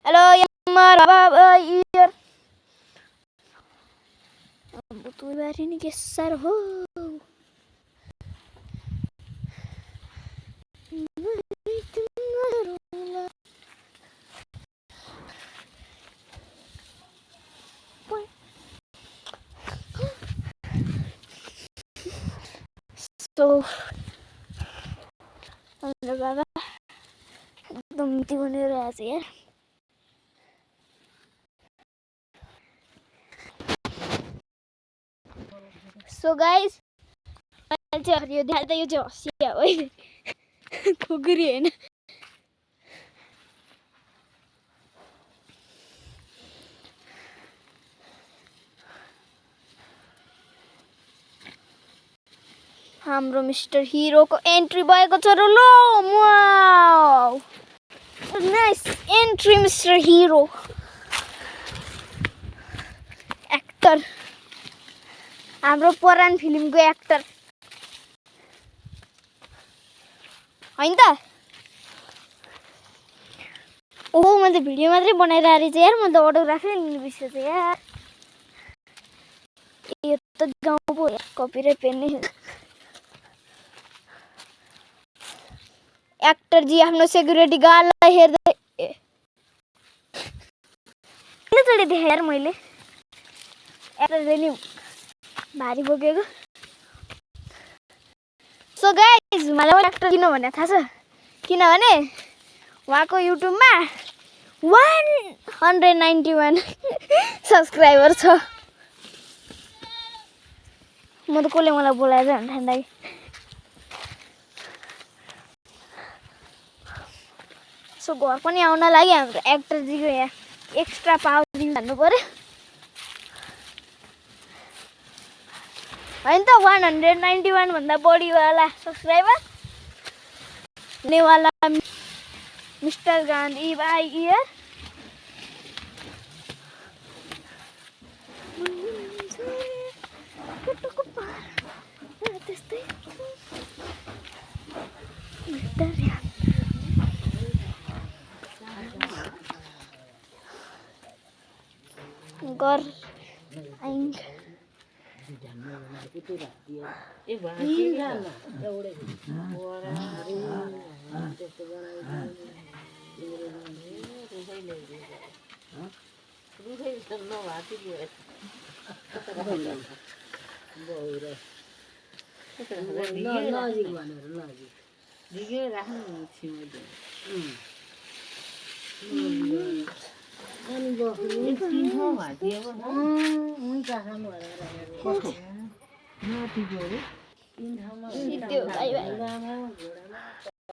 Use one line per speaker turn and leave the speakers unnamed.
Halo yang marah iya. Butuh hari ini geser ho. So, बाबा एकदम मिठी बनेर आएको यार। So guys, यो ध्यान यो चाहिँ हँसिया हो है खुकुरी हैन। हाम्रो मिस्टर हिरो को एन्ट्री भएको छ र लो wow nice entry mister hero actor हाम्रो पुरानो फिल्मको एक्टर हैन त। ओ म त भिडियो मात्रै बनाइरहेको रहेछ यार, म त अटोग्राफै लिनु बिर्सेछ यार। यो त गाउँ पो यार, कपिराइट पेन्ने एक्टर जी आफ्नो सेक्युरिटी गार्डलाई हेर्दै किनचोटि देखेँ यार मैले एक्टरले नि भारी बोकेको। सो गाइज मलाई एक्टर किन भने थाहा छ, किनभने उहाँको युट्युबमा 191 सब्सक्राइबर छ। म त कसले मलाई बोलाएर भन्दा सो घर पनि आउन लागि हाम्रो एक्टर जीको यहाँ एक्स्ट्रा पावर दिन भन्नु पर्यो हैन त। 191 भन्दा बढी वाला सब्सक्राइबर नेवाला मिस्टर गान्धी भाइ हियर। घर आइङ